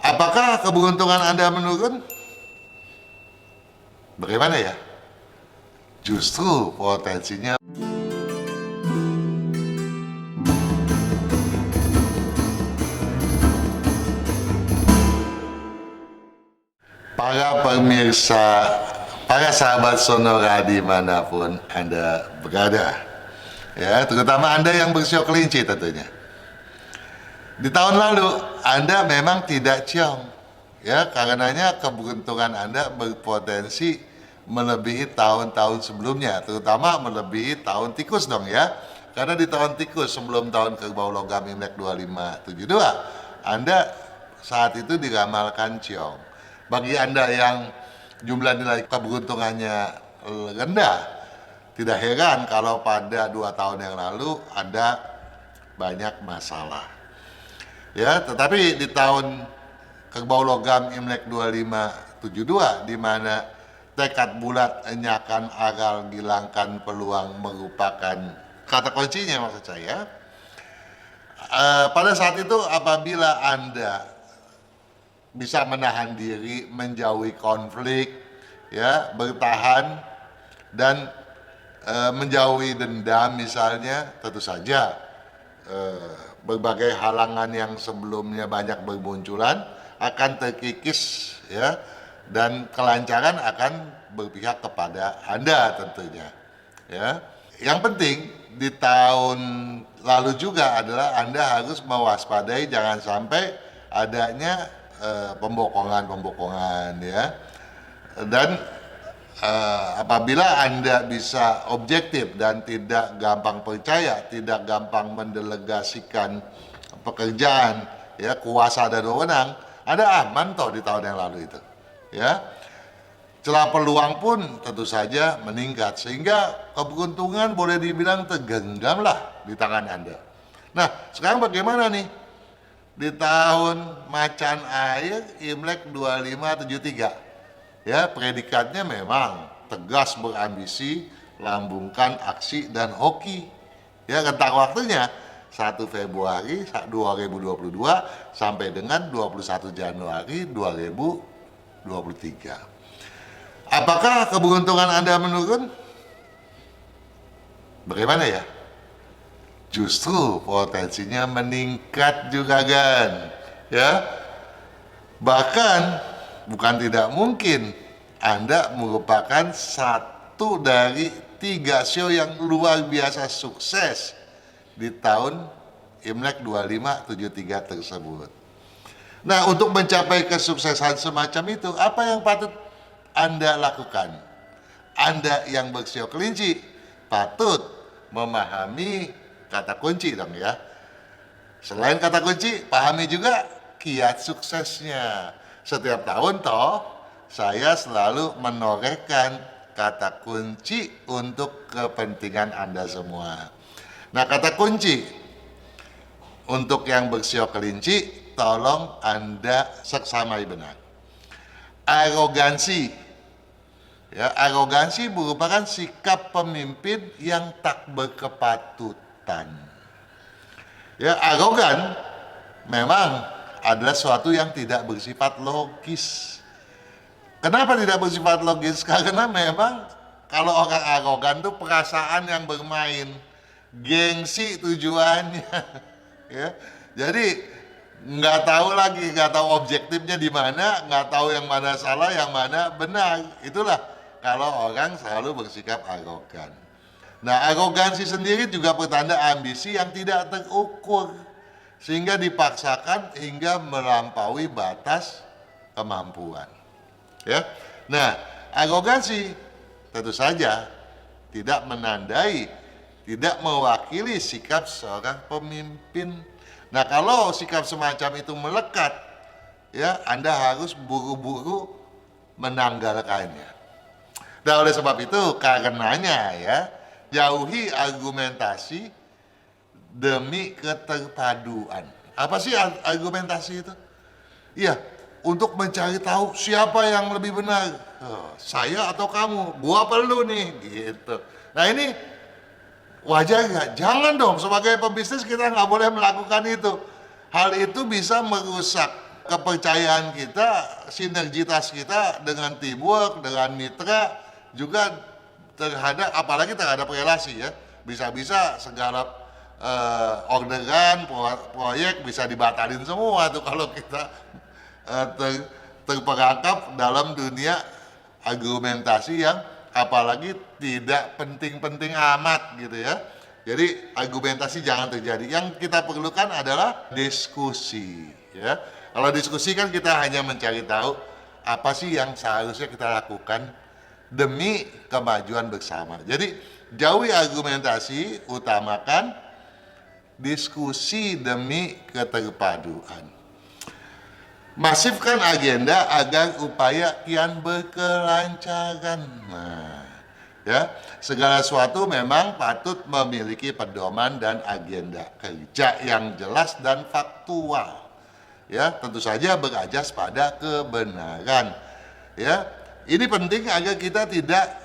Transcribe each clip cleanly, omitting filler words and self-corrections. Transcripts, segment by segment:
Apakah keberuntungan Anda menurun? Bagaimana ya? Justru potensinya. Para pemirsa, para sahabat Sonora dimanapun Anda berada, ya, terutama Anda yang bersio kelinci tentunya. Di tahun lalu Anda memang tidak ciong, ya, karenanya keberuntungan Anda berpotensi melebihi tahun-tahun sebelumnya, terutama melebihi tahun tikus dong ya. Karena di tahun tikus sebelum tahun kerbau logam Imlek 2572, Anda saat itu diramalkan ciong. Bagi Anda yang jumlah nilai keberuntungannya rendah, tidak heran kalau pada 2 tahun yang lalu Anda banyak masalah. Ya, tetapi di tahun kerbau logam Imlek 2572 di mana tekad bulat enyakan agal gilangkan peluang merupakan kata kuncinya maksud saya. Pada saat itu apabila Anda bisa menahan diri, menjauhi konflik, ya, bertahan dan menjauhi dendam misalnya, tentu saja berbagai halangan yang sebelumnya banyak bermunculan akan terkikis, ya, dan kelancaran akan berpihak kepada Anda tentunya, ya. Yang penting di tahun lalu juga adalah Anda harus mewaspadai jangan sampai adanya pembokongan ya, dan apabila Anda bisa objektif dan tidak gampang percaya, tidak gampang mendelegasikan pekerjaan, ya, kuasa dan wewenang, Anda aman toh di tahun yang lalu itu, ya. Celah peluang pun tentu saja meningkat sehingga keberuntungan boleh dibilang tergenggam lah di tangan Anda. Nah, sekarang bagaimana nih? Di tahun macan air Imlek 2573, ya, predikatnya memang tegas, berambisi, lambungkan aksi dan hoki, ya, rentang waktunya 1 Februari 2022 sampai dengan 21 Januari 2023. Apakah keberuntungan Anda menurun? Bagaimana ya? Justru potensinya meningkat juga kan, ya. Bahkan bukan tidak mungkin Anda merupakan satu dari 3 show yang luar biasa sukses di tahun Imlek 2573 tersebut. Nah, untuk mencapai kesuksesan semacam itu, apa yang patut Anda lakukan? Anda yang bersio kelinci patut memahami kata kunci dong ya. Selain kata kunci, pahami juga kiat suksesnya. Setiap tahun toh, saya selalu menorehkan kata kunci untuk kepentingan Anda semua. Nah, kata kunci untuk yang bersio kelinci, tolong Anda seksamai benar. Arogansi. Ya, arogansi merupakan sikap pemimpin yang tak berkepatutan. Ya, arogan memang adalah sesuatu yang tidak bersifat logis. Kenapa tidak bersifat logis? Karena memang kalau orang arogan itu perasaan yang bermain, gengsi tujuannya, ya. Jadi nggak tahu objektifnya di mana, nggak tahu yang mana salah, yang mana benar. Itulah kalau orang selalu bersikap arogan. Nah, arogansi sendiri juga pertanda ambisi yang tidak terukur sehingga dipaksakan hingga melampaui batas kemampuan. Ya. Nah, arogansi tentu saja tidak menandai, tidak mewakili sikap seorang pemimpin. Nah, kalau sikap semacam itu melekat, ya, Anda harus buru-buru menanggalkannya. Nah, oleh sebab itu karenanya ya, jauhi argumentasi demi keterpaduan. Apa sih argumentasi itu? Iya, untuk mencari tahu siapa yang lebih benar, saya atau kamu, gua perlu nih, gitu. Nah, ini wajar nggak? Jangan dong, sebagai pebisnis kita nggak boleh melakukan itu. Hal itu bisa merusak kepercayaan kita, sinergitas kita dengan teamwork, dengan mitra, juga terhadap, apalagi terhadap relasi ya. Bisa-bisa segala orderan, proyek bisa dibatalin semua tuh kalau kita terperangkap dalam dunia argumentasi yang apalagi tidak penting-penting amat gitu ya. Jadi argumentasi jangan terjadi. Yang kita perlukan adalah diskusi ya. Kalau diskusi kan kita hanya mencari tahu apa sih yang seharusnya kita lakukan demi kemajuan bersama. Jadi jauhi argumentasi, utamakan diskusi demi keterpaduan. Masifkan agenda agar upaya kian berkelancaran. Nah, ya, segala sesuatu memang patut memiliki pedoman dan agenda kerja yang jelas dan faktual. Ya, tentu saja berajas pada kebenaran. Ya, ini penting agar kita tidak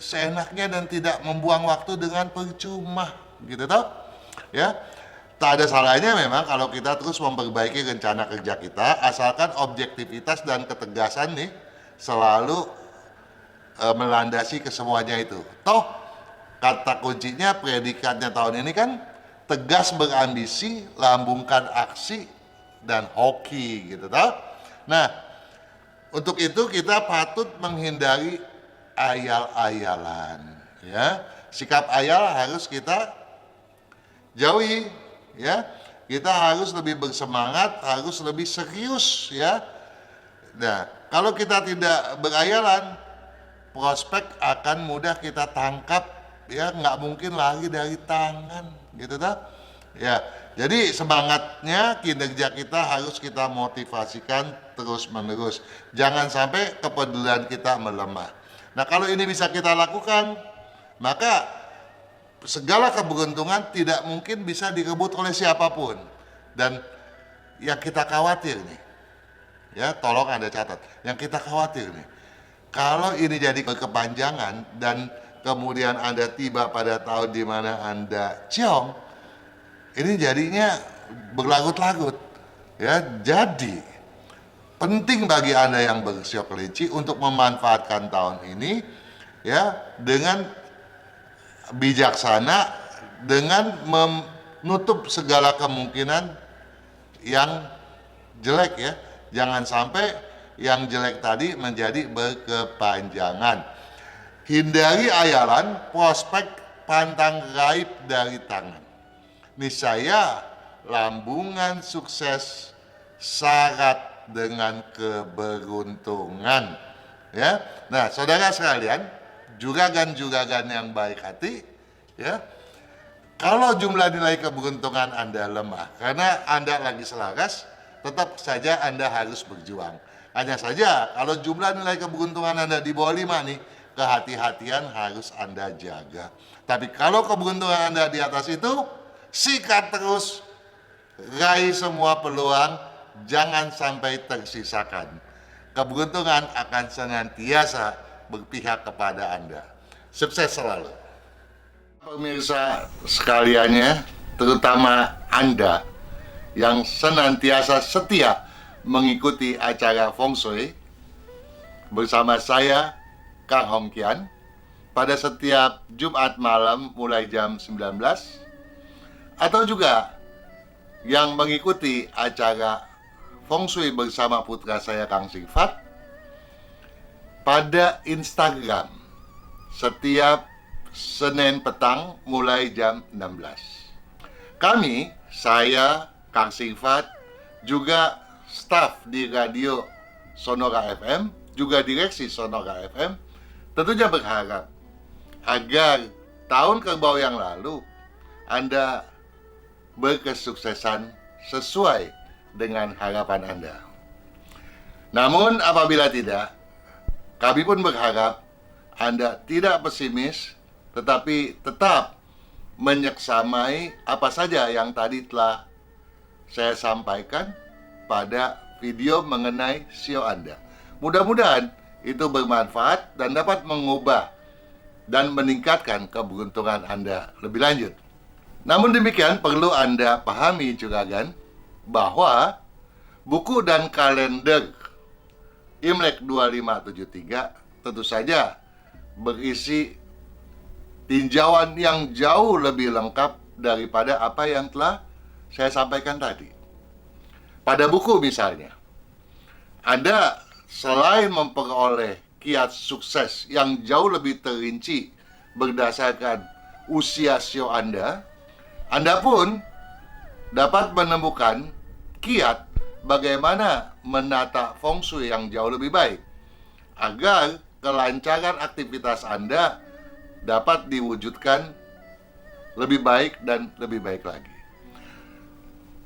seenaknya dan tidak membuang waktu dengan percuma, gitu toh. Ya. Tak ada salahnya memang kalau kita terus memperbaiki rencana kerja kita, asalkan objektivitas dan ketegasan nih selalu melandasi kesemuanya itu. Toh kata kuncinya, predikatnya tahun ini kan tegas berambisi, lambungkan aksi dan hoki gitu toh. Nah, untuk itu kita patut menghindari ayal-ayalan ya. Sikap ayal harus kita jauhi ya. Kita harus lebih bersemangat, harus lebih serius ya. Nah, kalau kita tidak berayalan, prospek akan mudah kita tangkap ya, nggak mungkin lari dari tangan gitu tak? Ya, jadi semangatnya kinerja kita harus kita motivasikan terus menerus. Jangan sampai kepedulian kita melemah. Nah, kalau ini bisa kita lakukan, maka segala keberuntungan tidak mungkin bisa direbut oleh siapapun. Dan yang kita khawatir nih, ya tolong Anda catat, yang kita khawatir nih, kalau ini jadi kepanjangan dan kemudian Anda tiba pada tahun di mana Anda ciong, ini jadinya berlarut-larut. Ya, jadi penting bagi Anda yang berusia kelinci untuk memanfaatkan tahun ini ya dengan bijaksana, dengan menutup segala kemungkinan yang jelek ya. Jangan sampai yang jelek tadi menjadi berkepanjangan. Hindari ayalan, prospek pantang raib dari tangan. Niscaya lambungan sukses syarat dengan keberuntungan. Ya, nah saudara sekalian, juragan-juragan yang baik hati, ya, kalau jumlah nilai keberuntungan Anda lemah karena Anda lagi selaras, tetap saja Anda harus berjuang. Hanya saja kalau jumlah nilai keberuntungan Anda di bawah 5 nih, kehati-hatian harus Anda jaga. Tapi kalau keberuntungan Anda di atas itu, sikat terus, raih semua peluang, jangan sampai tersisakan. Keberuntungan akan senantiasa berpihak kepada Anda. Sukses selalu. Pemirsa sekaliannya, terutama Anda yang senantiasa setia mengikuti acara Feng Shui bersama saya, Kang Hong Kian, pada setiap Jumat malam mulai jam 19, atau juga yang mengikuti acara Feng Shui bersama putra saya Kang Sifat pada Instagram setiap Senin petang mulai jam 16. Kami, saya, Kang Sifat, juga staf di radio Sonora FM, juga direksi Sonora FM, tentunya berharap agar tahun kerbau yang lalu Anda berkesuksesan sesuai dengan harapan Anda. Namun apabila tidak, kami pun berharap Anda tidak pesimis, tetapi tetap menyeksamai apa saja yang tadi telah saya sampaikan pada video mengenai sio Anda. Mudah-mudahan itu bermanfaat dan dapat mengubah dan meningkatkan keberuntungan Anda lebih lanjut. Namun demikian perlu Anda pahami juga kan, bahwa buku dan kalender Imlek 2573 tentu saja berisi tinjauan yang jauh lebih lengkap daripada apa yang telah saya sampaikan tadi. Pada buku misalnya, Anda selain memperoleh kiat sukses yang jauh lebih terinci berdasarkan usia sio Anda pun dapat menemukan kiat bagaimana menata feng shui yang jauh lebih baik agar kelancaran aktivitas Anda dapat diwujudkan lebih baik dan lebih baik lagi.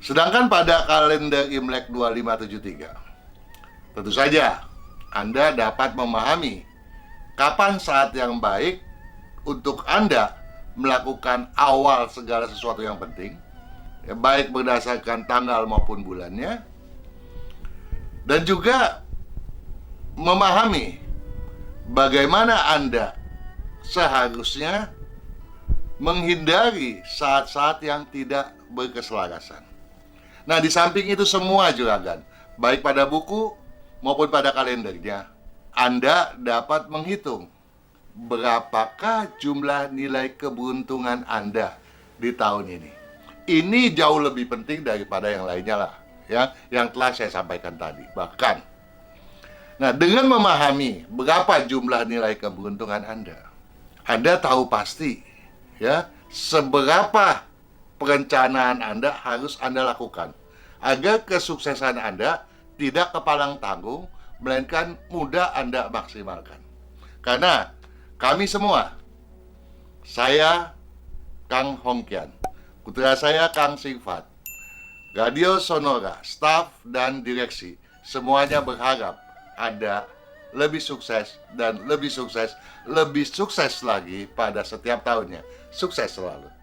Sedangkan pada kalender Imlek 2573, tentu saja Anda dapat memahami kapan saat yang baik untuk Anda melakukan awal segala sesuatu yang penting, ya, baik berdasarkan tanggal maupun bulannya, dan juga memahami bagaimana Anda seharusnya menghindari saat-saat yang tidak berkeselarasan. Nah, di samping itu semua juga kan, baik pada buku maupun pada kalendernya, Anda dapat menghitung berapakah jumlah nilai keberuntungan Anda di tahun ini. Ini jauh lebih penting daripada yang lainnya lah, ya, yang telah saya sampaikan tadi. Bahkan, nah, dengan memahami berapa jumlah nilai keberuntungan Anda tahu pasti, ya, seberapa perencanaan Anda harus Anda lakukan agar kesuksesan Anda tidak kepalang tanggung, melainkan mudah Anda maksimalkan. Karena kami semua, saya Kang Hongkian, putra saya Kang Singfat, Radio Sonora, staf dan direksi, semuanya berharap Anda lebih sukses dan lebih sukses lagi pada setiap tahunnya. Sukses selalu.